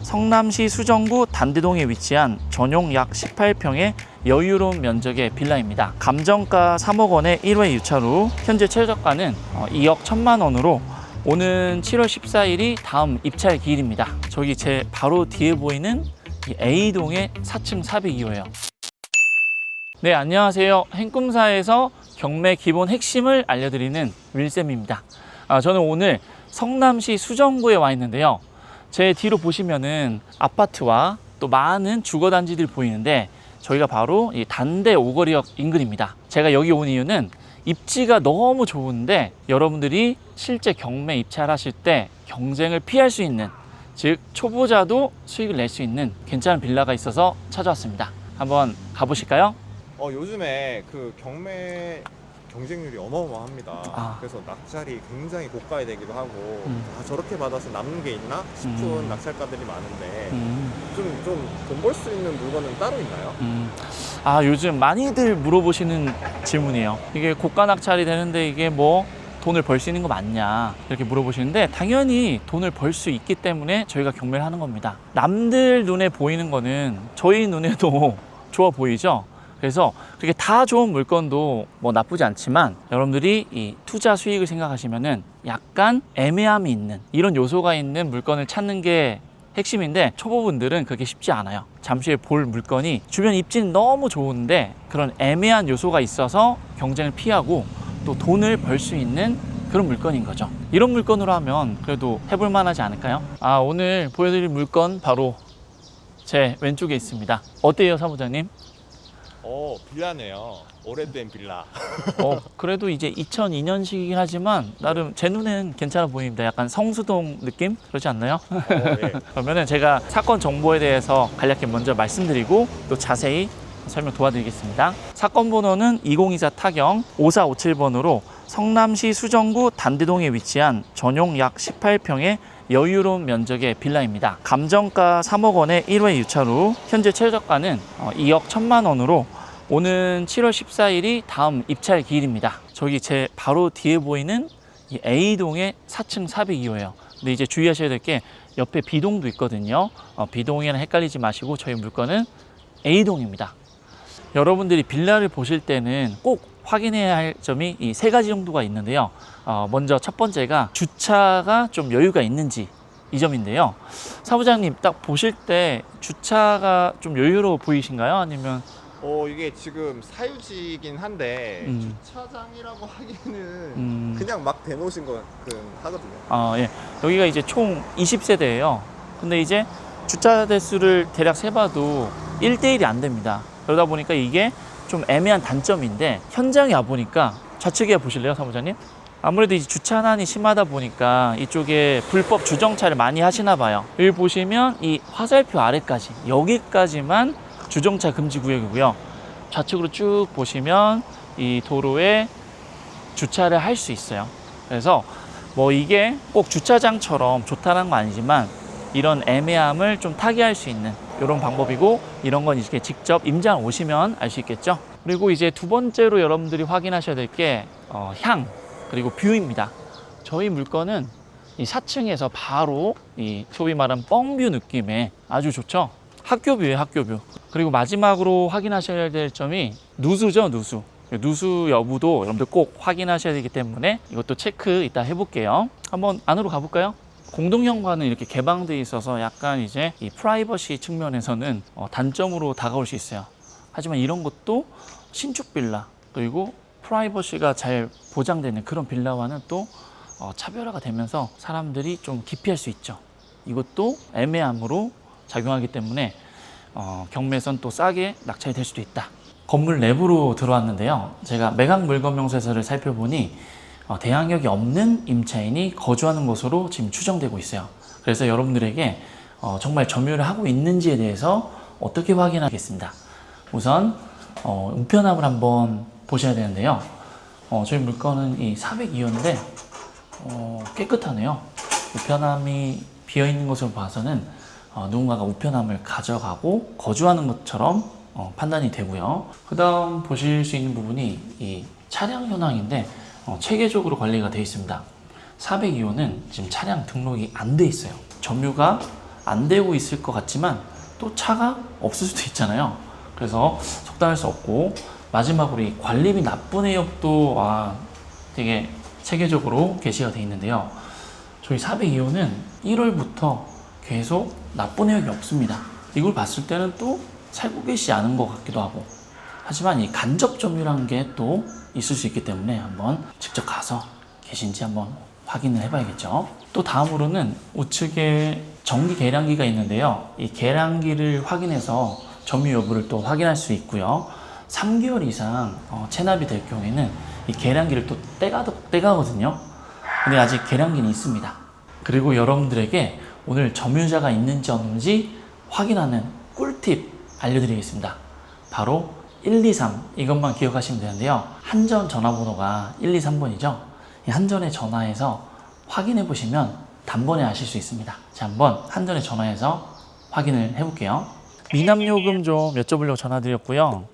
성남시 수정구 단대동에 위치한 전용 약 18평의 여유로운 면적의 빌라입니다. 감정가 3억 원의 1회 유찰 현재 최저가는 2억 1천만 원으로 오는 7월 14일이 다음 입찰 기일입니다. 저기 제 바로 뒤에 보이는 이 A동의 4층 402호예요. 네, 안녕하세요. 행꿈사에서 경매 기본 핵심을 알려드리는 윌쌤입니다. 저는 오늘 성남시 수정구에 와 있는데요. 제 뒤로 보시면은 아파트와 또 많은 주거단지들이 보이는데 저희가 바로 이 단대 오거리역 인근입니다. 제가 여기 온 이유는 입지가 너무 좋은데 여러분들이 실제 경매 입찰하실 때 경쟁을 피할 수 있는, 즉 초보자도 수익을 낼 수 있는 괜찮은 빌라가 있어서 찾아왔습니다. 한번 가보실까요? 요즘에 그 경매 경쟁률이 어마어마합니다. 그래서 낙찰이 굉장히 고가에 되기도 하고 저렇게 받아서 남는 게 있나 싶은 낙찰가들이 많은데 좀 돈 벌 수 있는 물건은 따로 있나요? 요즘 많이들 물어보시는 질문이에요. 이게 고가 낙찰이 되는데 이게 뭐 돈을 벌 수 있는 거 맞냐 이렇게 물어보시는데, 당연히 돈을 벌 수 있기 때문에 저희가 경매를 하는 겁니다. 남들 눈에 보이는 거는 저희 눈에도 좋아 보이죠. 그래서 그렇게 다 좋은 물건도 뭐 나쁘지 않지만 여러분들이 이 투자 수익을 생각하시면은 약간 애매함이 있는 이런 요소가 있는 물건을 찾는 게 핵심인데, 초보분들은 그게 쉽지 않아요. 잠시 후에 볼 물건이 주변 입지는 너무 좋은데 그런 애매한 요소가 있어서 경쟁을 피하고 또 돈을 벌 수 있는 그런 물건인 거죠. 이런 물건으로 하면 그래도 해볼 만하지 않을까요? 오늘 보여드릴 물건 바로 제 왼쪽에 있습니다. 어때요, 사무장님? 빌라네요. 오래된 빌라. 그래도 이제 2002년식이긴 하지만 나름 제 눈에는 괜찮아 보입니다. 약간 성수동 느낌? 그렇지 않나요? 네. 그러면은 제가 사건 정보에 대해서 간략히 먼저 말씀드리고 또 자세히 설명 도와드리겠습니다. 사건 번호는 2024 타경 5457번으로 성남시 수정구 단대동에 위치한 전용 약 18평의 여유로운 면적의 빌라입니다. 감정가 3억 원의 1회 유찰 후 현재 최저가는 2억 1천만 원으로 오는 7월 14일이 다음 입찰 기일입니다. 저기 제 바로 뒤에 보이는 이 A동의 4층 402호예요. 근데 이제 주의하셔야 될 게 옆에 B동도 있거든요. B동이랑 헷갈리지 마시고 저희 물건은 A동입니다. 여러분들이 빌라를 보실 때는 꼭 확인해야 할 점이 이 세 가지 정도가 있는데요. 먼저 첫 번째가 주차가 좀 여유가 있는지, 이 점인데요. 사무장님 딱 보실 때 주차가 좀 여유로워 보이신가요? 아니면 이게 지금 사유지긴 한데 주차장이라고 하기에는 그냥 막 대놓으신 것 같긴 하거든요. 예. 여기가 이제 총 20세대예요. 근데 이제 주차 대수를 대략 세봐도 1대1이 안 됩니다. 그러다 보니까 이게 좀 애매한 단점인데, 현장에 와보니까 좌측에 보실래요, 사무장님? 아무래도 이 주차난이 심하다 보니까 이쪽에 불법 주정차를 많이 하시나 봐요. 여기 보시면 이 화살표 아래까지, 여기까지만 주정차 금지 구역이고요. 좌측으로 쭉 보시면 이 도로에 주차를 할 수 있어요. 그래서 뭐 이게 꼭 주차장처럼 좋다는 건 아니지만 이런 애매함을 좀 타개할 수 있는 이런 방법이고, 이런 건 이렇게 직접 임장 오시면 알 수 있겠죠. 그리고 이제 두 번째로 여러분들이 확인하셔야 될 게 향 그리고 뷰입니다. 저희 물건은 이 4층에서 바로 이 소위 말하는 뻥뷰 느낌의 아주 좋죠. 학교뷰예요, 학교뷰. 그리고 마지막으로 확인하셔야 될 점이 누수죠, 누수. 누수 여부도 여러분들 꼭 확인하셔야 되기 때문에 이것도 체크 이따 해볼게요. 한번 안으로 가볼까요? 공동현관은 이렇게 개방되어 있어서 약간 이제 이 프라이버시 측면에서는 단점으로 다가올 수 있어요. 하지만 이런 것도 신축 빌라 그리고 프라이버시가 잘 보장되는 그런 빌라와는 또 차별화가 되면서 사람들이 좀 기피할 수 있죠. 이것도 애매함으로 작용하기 때문에 경매에선 또 싸게 낙찰이 될 수도 있다. 건물 내부로 들어왔는데요. 제가 매각 물건 명세서를 살펴보니 대항력이 없는 임차인이 거주하는 곳으로 지금 추정되고 있어요. 그래서 여러분들에게 정말 점유를 하고 있는지에 대해서 어떻게 확인하겠습니다. 우선 우편함을 한번 보셔야 되는데요. 저희 물건은 이 402호인데 깨끗하네요. 우편함이 비어있는 것으로 봐서는 누군가가 우편함을 가져가고 거주하는 것처럼 판단이 되고요. 그 다음 보실 수 있는 부분이 이 차량 현황인데 체계적으로 관리가 되어 있습니다. 402호는 지금 차량 등록이 안 돼 있어요. 점유가 안 되고 있을 것 같지만 또 차가 없을 수도 있잖아요. 그래서 속단할 수 없고, 마지막으로 이 관리비 납부 내역도 되게 체계적으로 게시가 되어 있는데요. 저희 402호는 1월부터 계속 납부 내역이 없습니다. 이걸 봤을 때는 또 살고 계시지 않은 것 같기도 하고, 하지만 이 간접 점유라는 게 또 있을 수 있기 때문에 한번 직접 가서 계신지 한번 확인을 해봐야겠죠. 또 다음으로는 우측에 정기 계량기가 있는데요. 이 계량기를 확인해서 점유 여부를 또 확인할 수 있고요. 3개월 이상 체납이 될 경우에는 이 계량기를 또 떼가거든요. 근데 아직 계량기는 있습니다. 그리고 여러분들에게 오늘 점유자가 있는지 없는지 확인하는 꿀팁 알려드리겠습니다. 바로 123 이것만 기억하시면 되는데요. 한전 전화번호가 123번이죠. 이 한전에 전화해서 확인해 보시면 단번에 아실 수 있습니다. 자, 한번 한전에 전화해서 확인을 해볼게요. 미납요금 좀 여쭤보려고 전화드렸고요.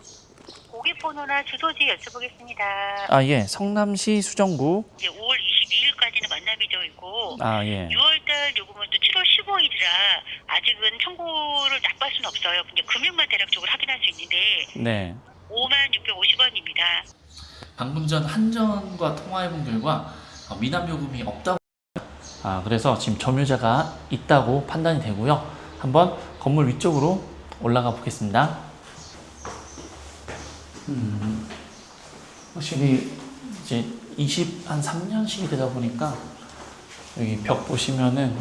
고객번호나 주소지 여쭤보겠습니다. 예. 성남시 수정구. 이제 5월 22일까지는 만납이 되어 있고, 예. 6월달 요금은 또 7월 15일이라 아직은 청구를 납부할 수는 없어요. 이제 금액만 대략적으로 확인할 수 있는데, 네. 56,550원입니다. 방금 전 한전과 통화해본 결과 미납요금이 없다고. 그래서 지금 점유자가 있다고 판단이 되고요. 한번 건물 위쪽으로 올라가 보겠습니다. 확실히 이제 3년씩이 되다 보니까 여기 벽 보시면은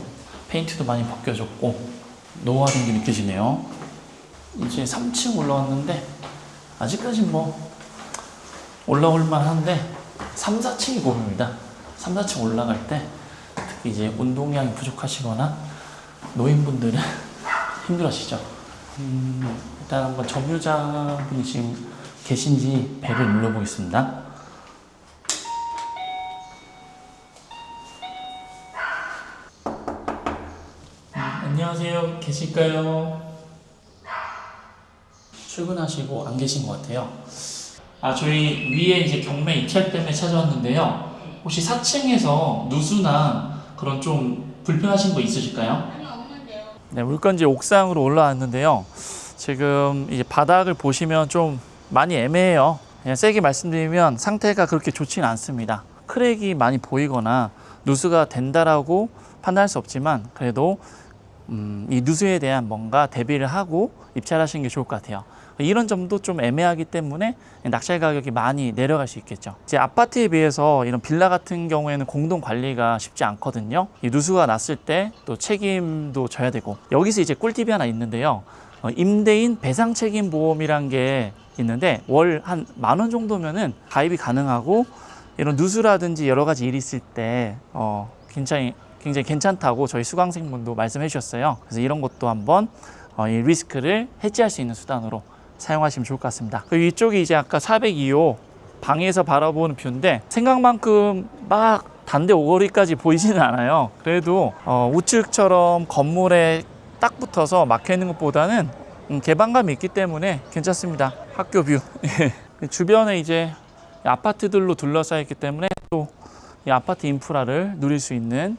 페인트도 많이 벗겨졌고 노화된 게 느껴지네요. 이제 3층 올라왔는데 아직까지 뭐 올라올 만한데 3, 4층이 고민입니다. 3, 4층 올라갈 때 특히 이제 운동량이 부족하시거나 노인분들은 힘들어하시죠. 일단 한번 점유자분이 지금 계신지 벨을 눌러보겠습니다. 안녕하세요. 계실까요? 출근하시고 안 계신 것 같아요. 저희 위에 이제 경매 입찰 때문에 찾아왔는데요. 혹시 4층에서 누수나 그런 좀 불편하신 거 있으실까요? 아니, 없는데요. 네, 물건지 옥상으로 올라왔는데요. 지금 이제 바닥을 보시면 좀 많이 애매해요. 그냥 세게 말씀드리면 상태가 그렇게 좋지는 않습니다. 크랙이 많이 보이거나 누수가 된다라고 판단할 수 없지만 그래도 이 누수에 대한 뭔가 대비를 하고 입찰하시는 게 좋을 것 같아요. 이런 점도 좀 애매하기 때문에 낙찰 가격이 많이 내려갈 수 있겠죠. 이제 아파트에 비해서 이런 빌라 같은 경우에는 공동 관리가 쉽지 않거든요. 이 누수가 났을 때 또 책임도 져야 되고, 여기서 이제 꿀팁이 하나 있는데요. 임대인 배상 책임 보험이란 게 있는데 월 한 10,000원 정도면은 가입이 가능하고, 이런 누수라든지 여러 가지 일이 있을 때 굉장히 괜찮다고 저희 수강생분도 말씀해 주셨어요. 그래서 이런 것도 한번 이 리스크를 해지할 수 있는 수단으로 사용하시면 좋을 것 같습니다. 그리고 이쪽이 이제 아까 402호 방에서 바라보는 뷰인데 생각만큼 막 단대 오거리까지 보이지는 않아요. 그래도 우측처럼 건물에 딱 붙어서 막혀 있는 것보다는 개방감이 있기 때문에 괜찮습니다. 학교 뷰. 주변에 이제 아파트들로 둘러싸여 있기 때문에 또 이 아파트 인프라를 누릴 수 있는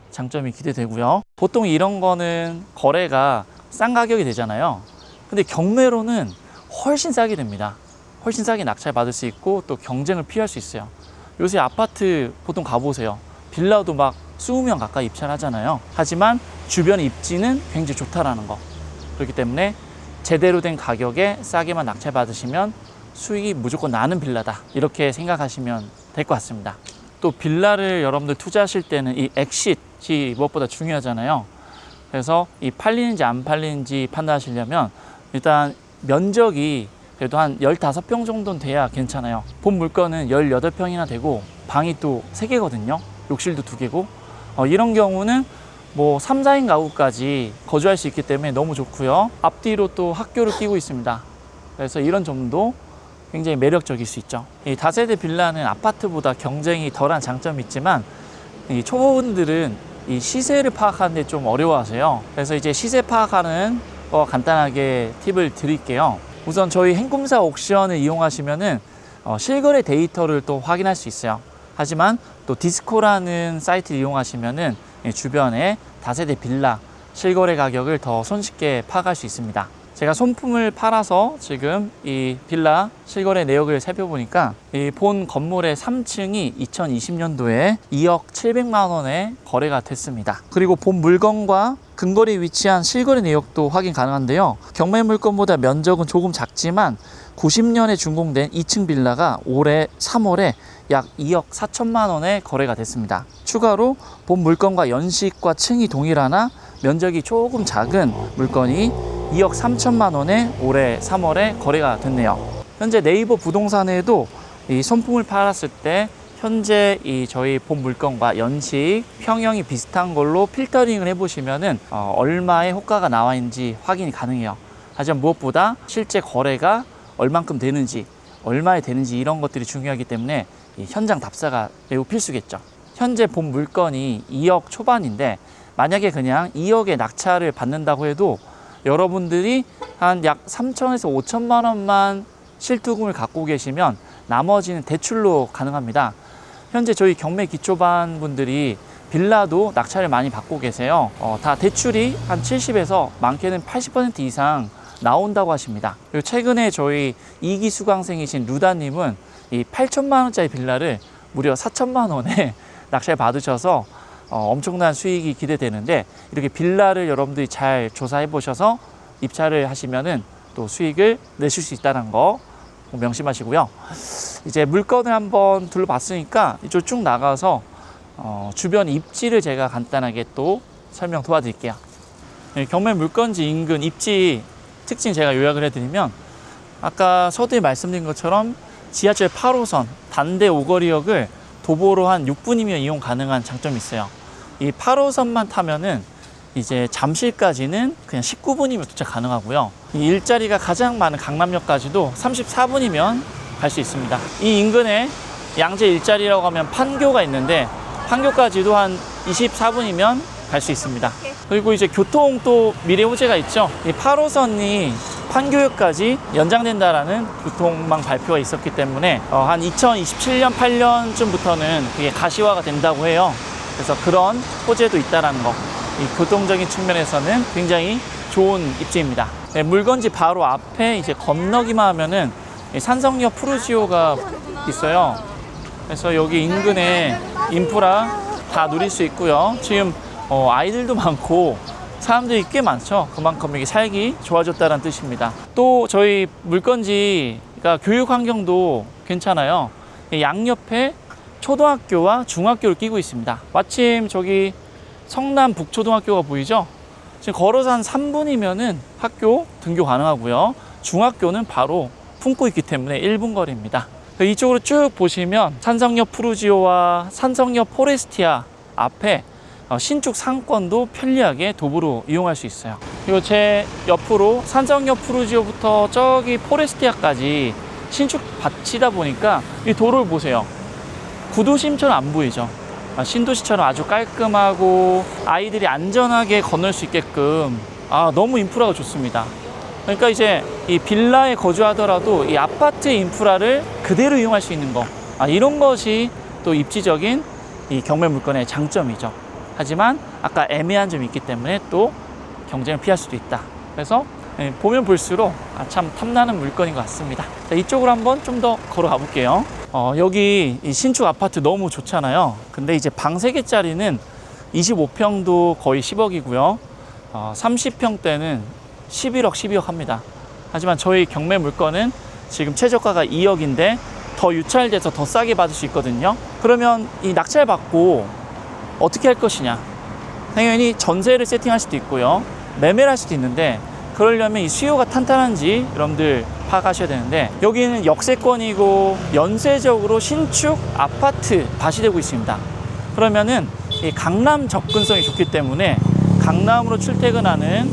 장점이 기대되고요. 보통 이런 거는 거래가 싼 가격이 되잖아요. 근데 경매로는 훨씬 싸게 됩니다. 훨씬 싸게 낙찰 받을 수 있고 또 경쟁을 피할 수 있어요. 요새 아파트 보통 가보세요. 빌라도 막 20명 가까이 입찰하잖아요. 하지만 주변 입지는 굉장히 좋다라는 거. 그렇기 때문에 제대로 된 가격에 싸게만 낙찰 받으시면 수익이 무조건 나는 빌라다, 이렇게 생각하시면 될 것 같습니다. 또 빌라를 여러분들 투자하실 때는 이 엑싯이 무엇보다 중요하잖아요. 그래서 이 팔리는지 안 팔리는지 판단하시려면 일단 면적이 그래도 한 15평 정도는 돼야 괜찮아요. 본 물건은 18평이나 되고 방이 또 3개거든요. 욕실도 2개고 이런 경우는 뭐 3, 4인 가구까지 거주할 수 있기 때문에 너무 좋고요. 앞뒤로 또 학교를 끼고 있습니다. 그래서 이런 점도 굉장히 매력적일 수 있죠. 이 다세대 빌라는 아파트보다 경쟁이 덜한 장점이 있지만 이 초보분들은 이 시세를 파악하는 데 좀 어려워하세요. 그래서 이제 시세 파악하는 거 간단하게 팁을 드릴게요. 우선 저희 행꿈사 옥션을 이용하시면은 실거래 데이터를 또 확인할 수 있어요. 하지만 또 디스코라는 사이트를 이용하시면은 주변에 다세대 빌라 실거래 가격을 더 손쉽게 파악할 수 있습니다. 제가 손품을 팔아서 지금 이 빌라 실거래 내역을 살펴보니까 이 본 건물의 3층이 2020년도에 2억 700만 원에 거래가 됐습니다. 그리고 본 물건과 근거리에 위치한 실거래 내역도 확인 가능한데요. 경매 물건보다 면적은 조금 작지만 90년에 준공된 2층 빌라가 올해 3월에 약 2억 4천만 원에 거래가 됐습니다. 추가로 본 물건과 연식과 층이 동일하나 면적이 조금 작은 물건이 2억 3천만 원에 올해 3월에 거래가 됐네요. 현재 네이버 부동산에도 이 손품을 팔았을 때 현재 이 저희 본 물건과 연식, 평형이 비슷한 걸로 필터링을 해보시면은 얼마의 호가가 나와 있는지 확인이 가능해요. 하지만 무엇보다 실제 거래가 얼만큼 되는지, 얼마에 되는지 이런 것들이 중요하기 때문에 이 현장 답사가 매우 필수겠죠. 현재 본 물건이 2억 초반인데 만약에 그냥 2억의 낙찰을 받는다고 해도 여러분들이 한 약 3천에서 5천만 원만 실투금을 갖고 계시면 나머지는 대출로 가능합니다. 현재 저희 경매 기초반 분들이 빌라도 낙찰을 많이 받고 계세요. 다 대출이 한 70에서 많게는 80% 이상 나온다고 하십니다. 그리고 최근에 저희 2기 수강생이신 루다님은 이 8천만 원짜리 빌라를 무려 4천만 원에 낙찰 받으셔서 엄청난 수익이 기대되는데 이렇게 빌라를 여러분들이 잘 조사해 보셔서 입찰을 하시면은 또 수익을 내실 수 있다는 거 명심하시고요. 이제 물건을 한번 둘러봤으니까 이쪽 쭉 나가서 주변 입지를 제가 간단하게 또 설명 도와드릴게요. 경매 물건지 인근 입지 특징 제가 요약을 해드리면 아까 서두에 말씀드린 것처럼 지하철 8호선 단대 오거리역을 도보로 한 6분이면 이용 가능한 장점이 있어요. 이 8호선만 타면은 이제 잠실까지는 그냥 19분이면 도착 가능하고요. 이 일자리가 가장 많은 강남역까지도 34분이면 갈 수 있습니다. 이 인근에 양재 일자리라고 하면 판교가 있는데 판교까지도 한 24분이면 갈 수 있습니다. 그리고 이제 교통 또 미래 호재가 있죠. 이 8호선이 판교역까지 연장된다라는 교통망 발표가 있었기 때문에 한 2027년 8년쯤부터는 그게 가시화가 된다고 해요. 그래서 그런 호재도 있다라는 거. 이 교통적인 측면에서는 굉장히 좋은 입지입니다. 네, 물건지 바로 앞에 이제 건너기만 하면은 산성역 푸르지오가 있어요. 그래서 여기 인근에 인프라 다 누릴 수 있고요. 지금 아이들도 많고 사람들이 꽤 많죠. 그만큼 이게 살기 좋아졌다는 뜻입니다. 또 저희 물건지가 교육 환경도 괜찮아요. 양옆에 초등학교와 중학교를 끼고 있습니다. 마침 저기 성남 북초등학교가 보이죠? 지금 걸어서 한 3분이면은 학교 등교 가능하고요. 중학교는 바로 품고 있기 때문에 1분 거리입니다. 이쪽으로 쭉 보시면 산성역 푸르지오와 산성역 포레스티아 앞에 신축 상권도 편리하게 도보로 이용할 수 있어요. 그리고 제 옆으로 산성역 푸르지오부터 저기 포레스티아까지 신축 밭이다 보니까 이 도로를 보세요. 구도심처럼 안 보이죠? 신도시처럼 아주 깔끔하고 아이들이 안전하게 건널 수 있게끔 너무 인프라가 좋습니다. 그러니까 이제 이 빌라에 거주하더라도 이 아파트 인프라를 그대로 이용할 수 있는 거, 이런 것이 또 입지적인 이 경매 물건의 장점이죠. 하지만 아까 애매한 점이 있기 때문에 또 경쟁을 피할 수도 있다. 그래서 보면 볼수록 참 탐나는 물건인 것 같습니다. 자, 이쪽으로 한번 좀 더 걸어가 볼게요. 여기 이 신축 아파트 너무 좋잖아요. 근데 이제 방 3개짜리는 25평도 거의 10억이고요. 30평대는 11억, 12억 합니다. 하지만 저희 경매 물건은 지금 최저가가 2억인데 더 유찰돼서 더 싸게 받을 수 있거든요. 그러면 이 낙찰 받고 어떻게 할 것이냐? 당연히 전세를 세팅할 수도 있고요. 매매를 할 수도 있는데 그러려면 이 수요가 탄탄한지 여러분들 파악하셔야 되는데 여기는 역세권이고 연쇄적으로 신축 아파트 밭이 되고 있습니다. 그러면은 이 강남 접근성이 좋기 때문에 강남으로 출퇴근하는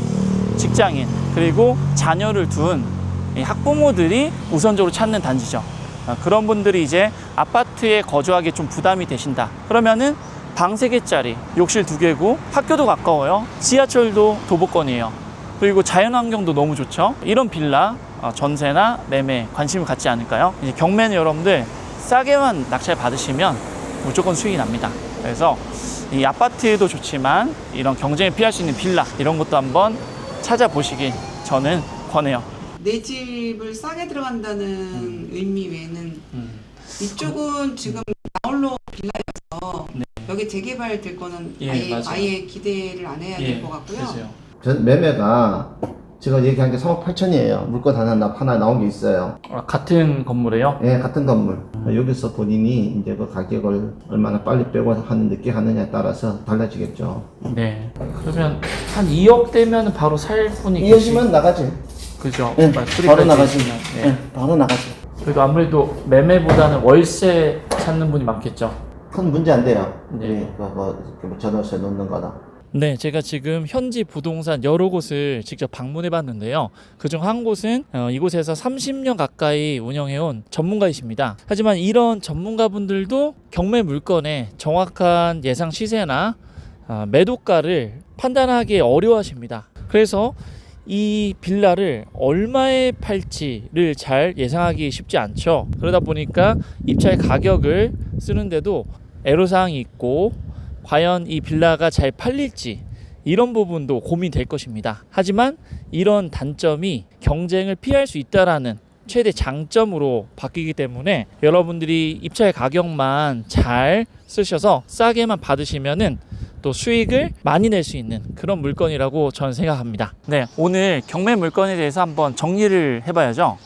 직장인 그리고 자녀를 둔 이 학부모들이 우선적으로 찾는 단지죠. 그런 분들이 이제 아파트에 거주하기 좀 부담이 되신다. 그러면은 방 3개짜리, 욕실 2개고 학교도 가까워요. 지하철도 도보권이에요. 그리고 자연환경도 너무 좋죠. 이런 빌라 전세나 매매 관심을 갖지 않을까요? 이제 경매는 여러분들 싸게만 낙찰 받으시면 무조건 수익이 납니다. 그래서 이 아파트도 좋지만 이런 경쟁을 피할 수 있는 빌라 이런 것도 한번 찾아보시길 저는 권해요. 내 집을 싸게 들어간다는 의미 외에는 이쪽은 지금 나홀로 빌라여서 네. 여기 재개발 될 거는 예, 맞아요. 아예 기대를 안 해야 될 것 같고요. 그러세요. 전 매매가 제가 얘기한 게 3억 8천이에요. 물건 하나 나온 게 있어요. 아, 같은 건물에요? 예, 같은 건물. 여기서 본인이 이제 그 가격을 얼마나 빨리 빼고 늦게 하느냐에 따라서 달라지겠죠. 네. 그러면 한 2억 되면 바로 살 분이 이어지면 나가지. 그죠? 예, 바로 나가지. 네. 예, 바로 나가지. 그래도 아무래도 매매보다는 월세 찾는 분이 많겠죠. 큰 문제 안 돼요. 네. 네. 뭐 전월세 놓는 거나. 네, 제가 지금 현지 부동산 여러 곳을 직접 방문해 봤는데요. 그중 한 곳은 이곳에서 30년 가까이 운영해온 전문가이십니다. 하지만 이런 전문가분들도 경매 물건의 정확한 예상 시세나 매도가를 판단하기 어려워하십니다. 그래서 이 빌라를 얼마에 팔지를 잘 예상하기 쉽지 않죠. 그러다 보니까 입찰 가격을 쓰는데도 애로사항이 있고 과연 이 빌라가 잘 팔릴지 이런 부분도 고민될 것입니다. 하지만 이런 단점이 경쟁을 피할 수 있다라는 최대 장점으로 바뀌기 때문에 여러분들이 입찰 가격만 잘 쓰셔서 싸게만 받으시면은 또 수익을 많이 낼 수 있는 그런 물건이라고 저는 생각합니다. 네, 오늘 경매 물건에 대해서 한번 정리를 해봐야죠.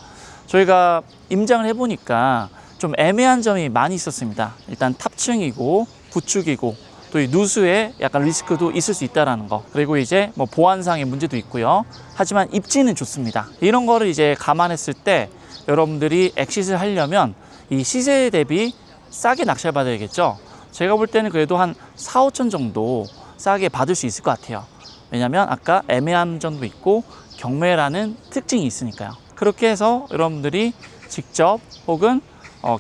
저희가 임장을 해보니까 좀 애매한 점이 많이 있었습니다. 일단 탑층이고 구축이고 또 이 누수에 약간 리스크도 있을 수 있다라는 거, 그리고 이제 뭐 보안상의 문제도 있고요. 하지만 입지는 좋습니다. 이런 거를 이제 감안했을 때 여러분들이 엑싯을 하려면 이 시세 대비 싸게 낙찰 받아야겠죠. 제가 볼 때는 그래도 한 4, 5천 정도 싸게 받을 수 있을 것 같아요. 왜냐면 아까 애매한 점도 있고 경매라는 특징이 있으니까요. 그렇게 해서 여러분들이 직접 혹은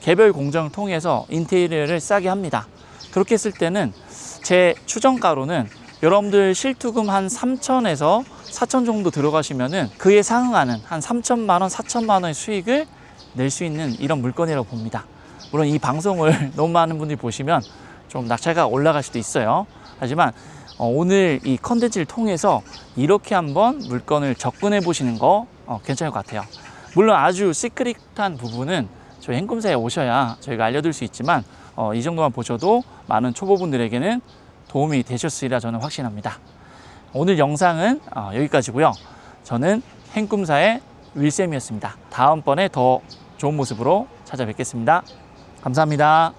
개별 공정을 통해서 인테리어를 싸게 합니다. 그렇게 했을 때는 제 추정가로는 여러분들 실투금 한 3천에서 4천 정도 들어가시면은 그에 상응하는 한 3천만 원, 4천만 원의 수익을 낼 수 있는 이런 물건이라고 봅니다. 물론 이 방송을 너무 많은 분들이 보시면 좀 낙찰가가 올라갈 수도 있어요. 하지만 오늘 이 컨텐츠를 통해서 이렇게 한번 물건을 접근해 보시는 거 괜찮을 것 같아요. 물론 아주 시크릿한 부분은 저희 행꿈사에 오셔야 저희가 알려드릴 수 있지만 이 정도만 보셔도 많은 초보분들에게는 도움이 되셨으리라 저는 확신합니다. 오늘 영상은 여기까지고요. 저는 행꿈사의 윌쌤이었습니다. 다음번에 더 좋은 모습으로 찾아뵙겠습니다. 감사합니다.